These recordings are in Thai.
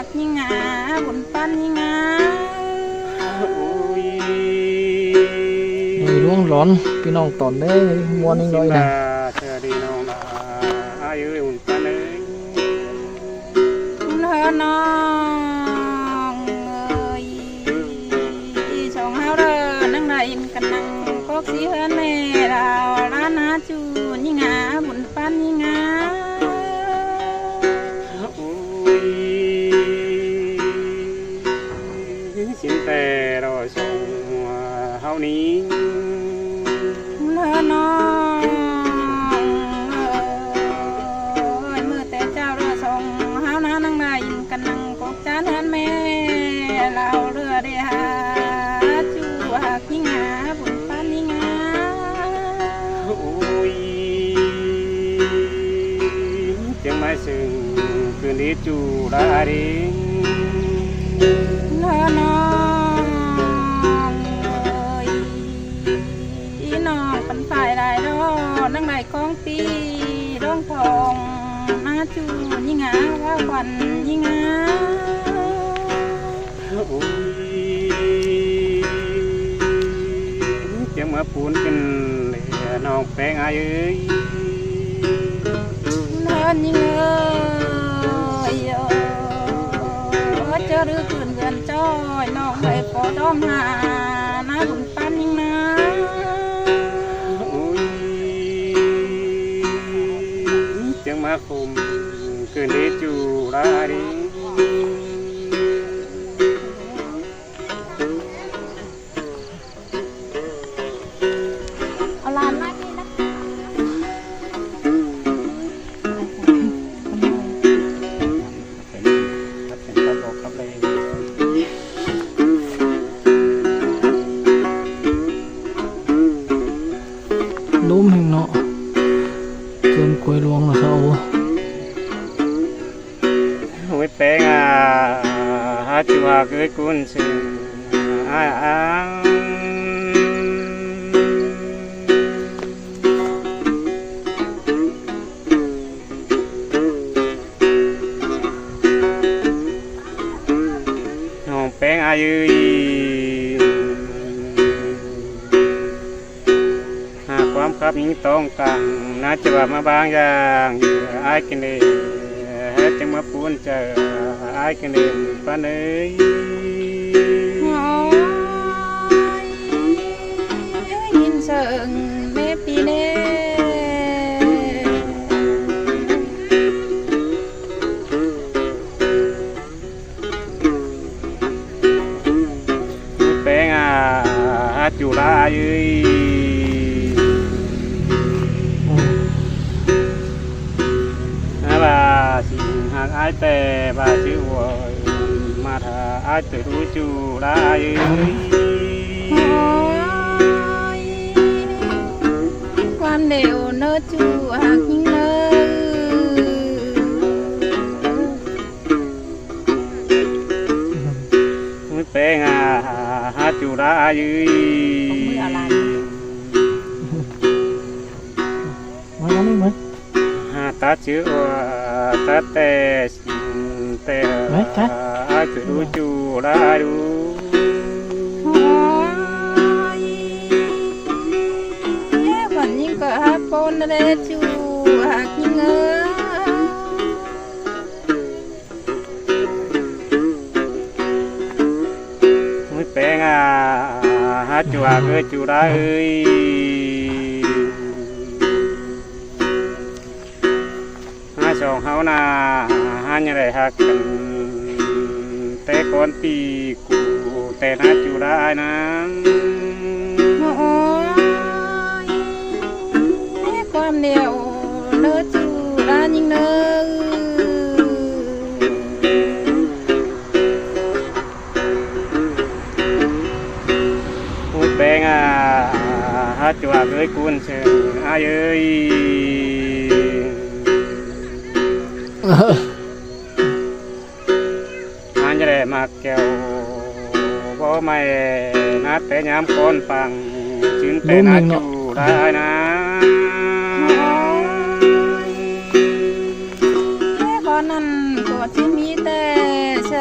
กยิ่งงาบุญปันยิ่งงาล่วงร้อนพี่น้องตอนได้ม้วนน้อยนะเธอดีน้องอายุอุ่นปันเอ้ยเธอน้องเอ้ยชองเฮาเด้อนั่งได้ยินกันนั่งก็สีเฮือนแม่เราร้านนาจูยิ่งงาบุญปันยิ่งงาสินแต่รอส่งเฮานี้เธอน้องเอ้ยมือแต่เจ้าเรือส่งเฮานะนั่งได้ยินกันนั่งกกจานเฮือนแม่เราเรือได้หาจูหักยิ่งหาบุญปันยิ่งหาจังไม่ซึ่งคืนนี้จูลาดิเธอน้องเอ้ยพี่น้องเป็นฝ่ายได้ดอนั่งได้ของปีร้องทองนาจูยิ่งหาว่าขวัญยิ่งหาจะมาปูนกันเลยน้องแป้งอายุเนินยิ่งเอ้ยเจอหรือคืนเงินจ้อยน้องไปขอด้อมหานะบุญปันยิ่งนะจังมาคุมคืนนี้จูราดีเอาลานมาดีนะล้มแห่งเนาะเกินกล้วยลวงนะเขาโอ้ยแป้งหาจัวเกิดกุนสิน้องแป้งอายุความครับยิ่งต้องกันน่าจะว่ามาบางอย่างไอ้กินเองจะมาปูนเจอไอ้กินเองปานเอ้ยยินเชิงเมปีเน่แป้งจุฬาอยู่หากไอ้แต่บาชื่อว่ามาถ้าไอ้ตื่นรู้จูได้ความเดียวเนื้อจูหากยิ่งเนื้อไม่เป็นหาจูได้ตาชื่อว่าตาแต่อาจจะดูจูราดูฝันยิ่งก็ฮักปนอะไรจูหักยิ่งไม่แปลงฮักจูหักจูราเอ้ยสองเฮานาหันยังไงฮักกันแต่ก่อนปีกูแต่น่าจูได้นะความเดียวเนื้อจูได้ยิ่งเนื้อแปลงฮักจูหักเอ้ยกุนเชิงอาเอ้ยอันจะได้มาแก้วบ่ไม่นัดแต่ยามคนฟังจึงแต่นัดอยู่ได้นะก่อนนั้นตัวที่มีแต่เช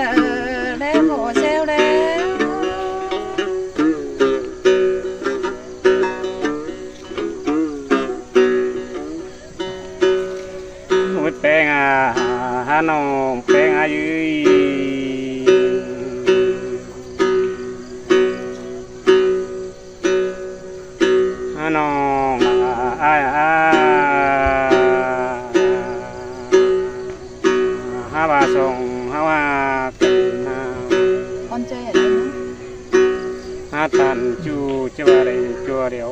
งหาน้องแปงอายุหาน้องหาว่าส่งหาว่าเป็นcon chơi ở đây nữa หาตันจูจะว่าได้จัวเดียว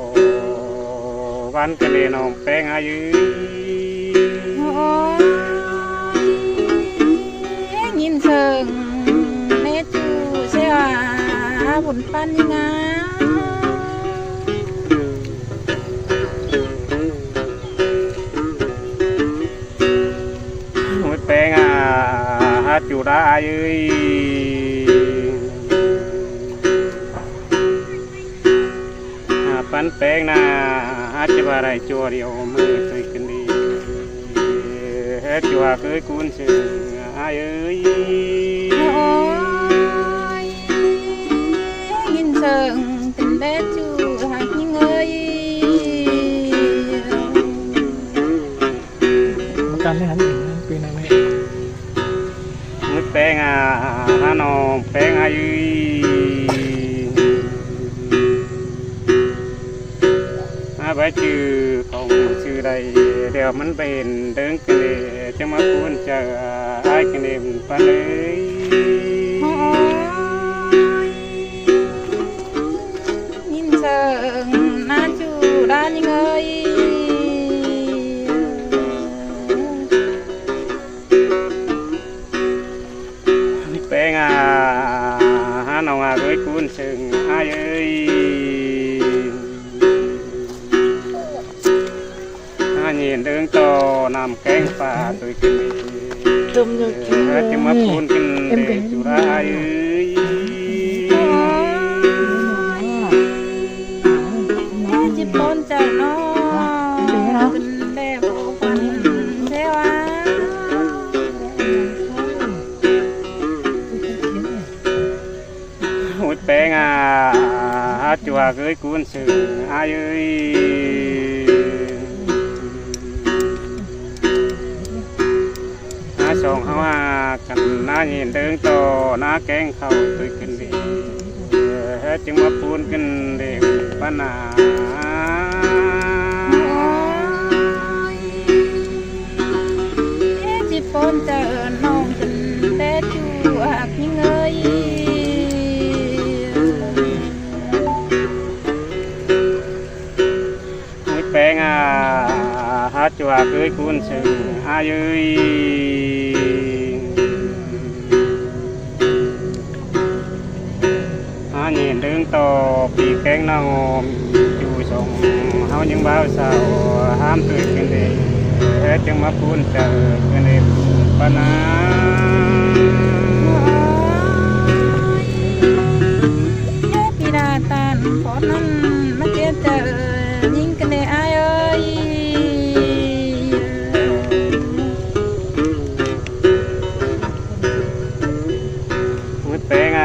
วันกันเลยน้องแปงอายุ ôi nhìn sừng nét chú xe à buồn pan đi ngá หวยแปงหาจูได้อายุปันแปงนาอาจจะว่าได้จัวเดียวมือใส่กันดีเฮ็ดจัวเคยคุ้นชื่ออายุ ôi nhìn sừng tình bé chú hạt những ơi มันการเล่นหันเองนะเป็นอะไร มือแปงหาน้องแปงอายุใบชื่อของชื่อใดเดี๋ยวมันเป็นเดินกันเลยจะมาพูนเจอไอ้กันเองปะเลย ôi nhìn sừng na chú đã những ơi นี่แปงหาน้องเคยคุ้นซึ่งไอ้เอ้ยnhìn đường to nằm cánh phà tôi kinh Trông như chứ mà phun kinh em để chú ra ơi chỉ bốn chợ nó kinh đẹp phần theo á hút bé hát chùa cưới cuốn sự ai ơi song haoกันน้าnhìn đường toน้าแกงเข้าตุยกันดีจึงมาปูนกันเด็กปนาchỉ bốn chợ nông kinh bé chú hạt những ơi แปงหาจัวเคยคุ้นชื่ออายุnhìn đường toปีแกงนางมอยู่ส่งเฮายังบ่าวสาวห้ามตื่นกันเด้จึงมาพูนเจอกันเด้ปนา พี่ดาตานขอนั้นมาเจอเจอยิงกันได้อายเอ้ย มืดแปงห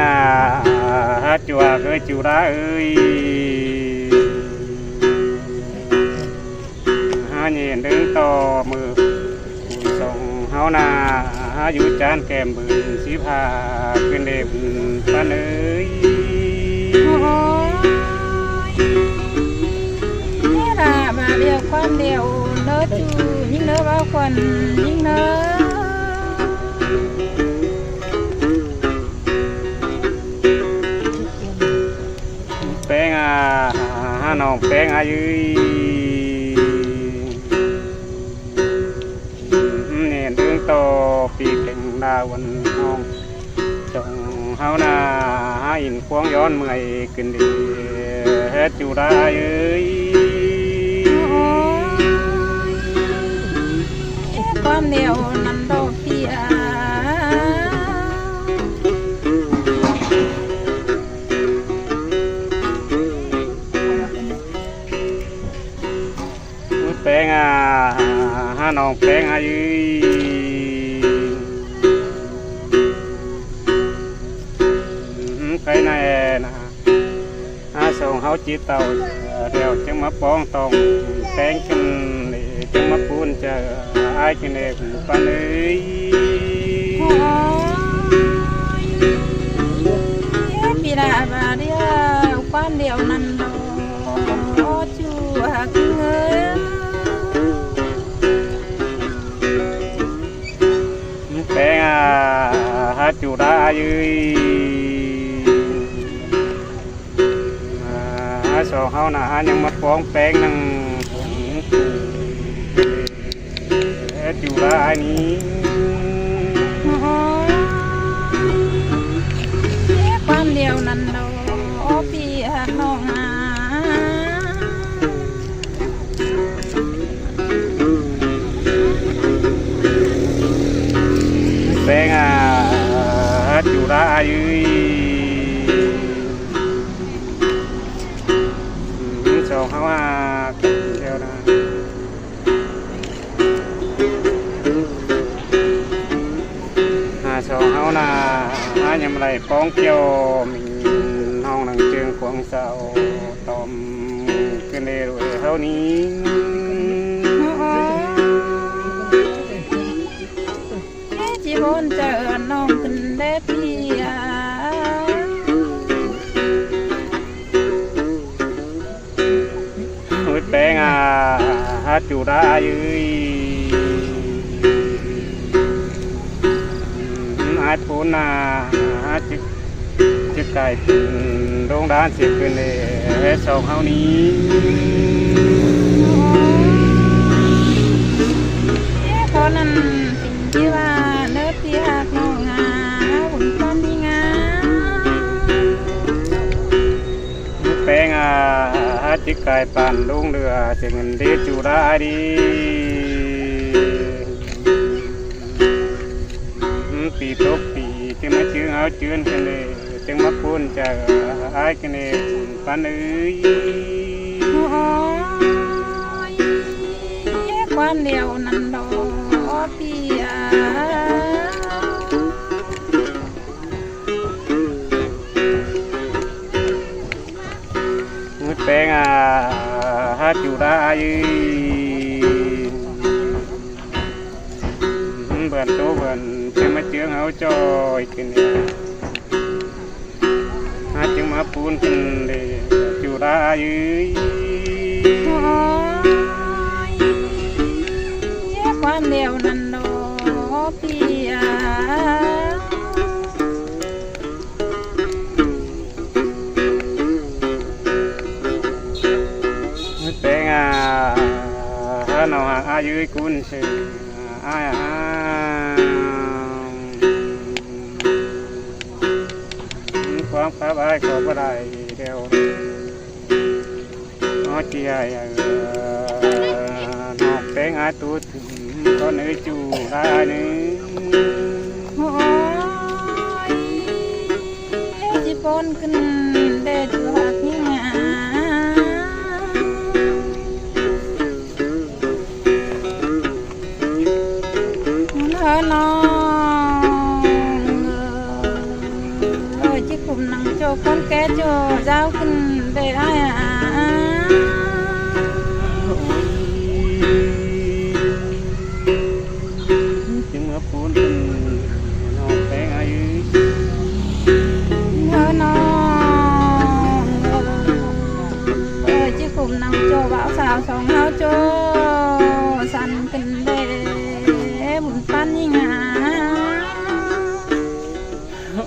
าจัวเคยจูราเอ้ยหาเย็นđường toมือส่งเฮานาหาอยู่จานแก้มบืนสิพาขึ้นเด็บปานเอ้ย นี่ล่ะมาเดียวความเดียวเนื้อจูยิ่งเนื้อเบาควันยิ่งเนื้อ แปงหาน้องแปงอายุเนี่ยเรื่องโตปีเก่งดาวันน้องจงเฮานาหาอินควงย้อนเมื่อยขึ้นดีเฮ็ดจูได้เอ้ย ความเดียวนั้นดอกเพีย แปงหาน้องแปงอายุใครแน่นะส่งเฮาจีเต่าเดี๋ยวจะมาป้องตองแปงกัน จังมาปูนจะอายกินเองปานเอ้ย โอ้ยปีละบาเดียวกวนเดียวนั่นดอกจูหักเงิน แปงหาจูรายืยสองเฮาน่ะยังมาฟ้องแปงนั่งจูรานี้ ความเดียวนั่นดอกพี่หักน้องหา แปงจูรายืยสองเฮาเดียวนะสองเฮาน่ะยังไรป้องเกี่ยวมีน้องนังเชิงขวางเสาตอมขึ้นเรื่อยเท่านี้ จีบนเจอน้องขึ้นได้พี่หุ่นแปงจูรายืยอาปูนาจิกไก่โรงด้านเสียขึ้นเลยสองเฮานี้ เพราะนั้นสิ่งที่ว่าเนื้อพี่หักน้องหาหุ่นความดีงาม แปงจิกไก่ปั่นลุงเรือเสียเงินดีจูราดีปีตกปีจึงมาชื่อเอาเจือนกันเลยจึงมาพูนจะอายกันเลยปานเอ้ย โอ้ยความเดียวนั่นดอกพี่มืดแปงจูรายืเบิ่นโตเบิ่นจึงมาเจืองเอาจอยกันเนี่ยจึงมาปูนกันเลยจูรายืย โอ้ยความเดียวนั่นดอกพี่มืดแปงน้องอายุกุนเสือความภาพอายก็บ่ได้เดียวน้อเจียน้องแปงตูถึงก็เนื้อจูราเนื้ โอ้ยจีบนขึ้นได้จูหักยิ่งน้องจีคุมนังโจคนแก่โจเจ้าขึ้นได้จึงมาพูนเป็นน้องแปงอายุ น้องจีคุมนังโจบ่าวสาวสองเฮาโจสั่นขึ้นได้บุญปันยิ่ง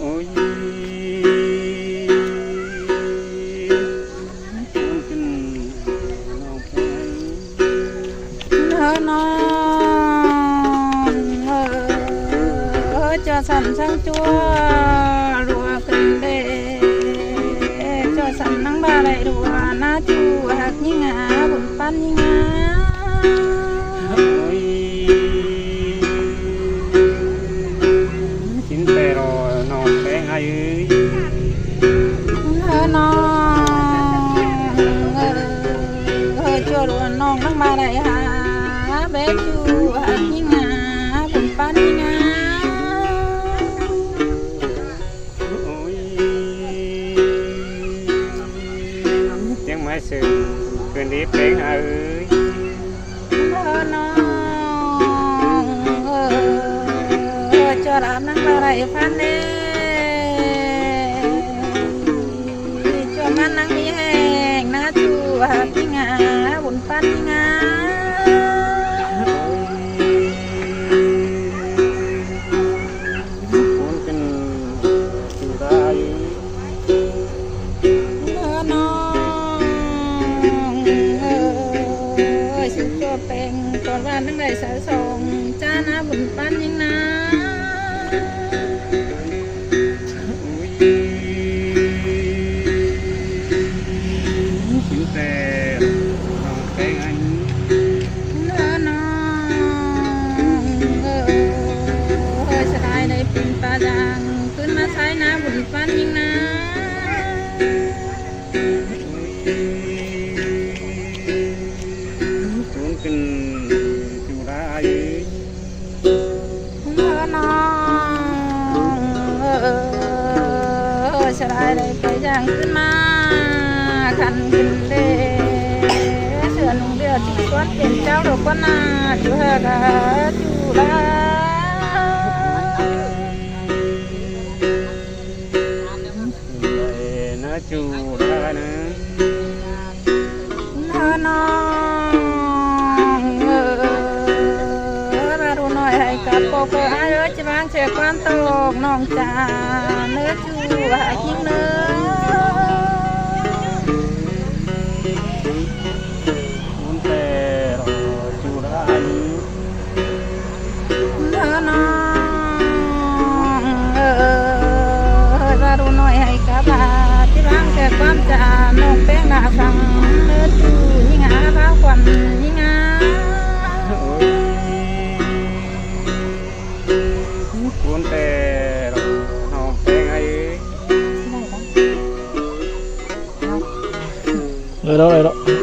โอ้ยเป็นน้องแปงน้องจะสั่นช่างจัวรัวขึ้นเด้จะสั่นนั่งบ่าได้รัวหน้าจูหักยิ่งบุญปันยิ่งโอ้ยกินแต่รอน้องแปงอายุ น้องจัวรัวน้องนั่งบ่าได้หาเบ็ดจูหักยิ่งบุญปันยิ่งจังไม่สื่อคืนนี้เพลงเอ้ย น้ พันเน่จวมันนังมีแหงนะจูพี่งาบุญปันพี่งาคนเป็นอยู่ได้น้องสุขก็เป็นก่อนวันตั้งแต่สะสมจ้านะบุญปันยังนะกินแต่น้องแป้งอันน้องสลายในปิ่นตาดังขึ้นมาใช้นะบุญปันยังนะคนเป็นอยู่ได้น้องสลายในไปย่างขึ้นมาขันกินเล่เสือหนุ่มเดือดที่ก้อนเป็นเจ้าดอกก้อนนาจูเฮกาจูลานะจูได้นะ น้องมาดูหน่อยให้กับโกโก้ไอ้เอ้ยจะวางเชือกความตกน้องจ๋าเนื้อจูหากินเนื้อคนแต่จูได้น้องมาดูหน่อยให้กับที่วางเชือกความจ๋าน้องแป้งหน้าฟังเนื้อจูยิ่งหาข้าวควันยิ่งหาคนแต่น้องแป้งไอ้เลยแล้ว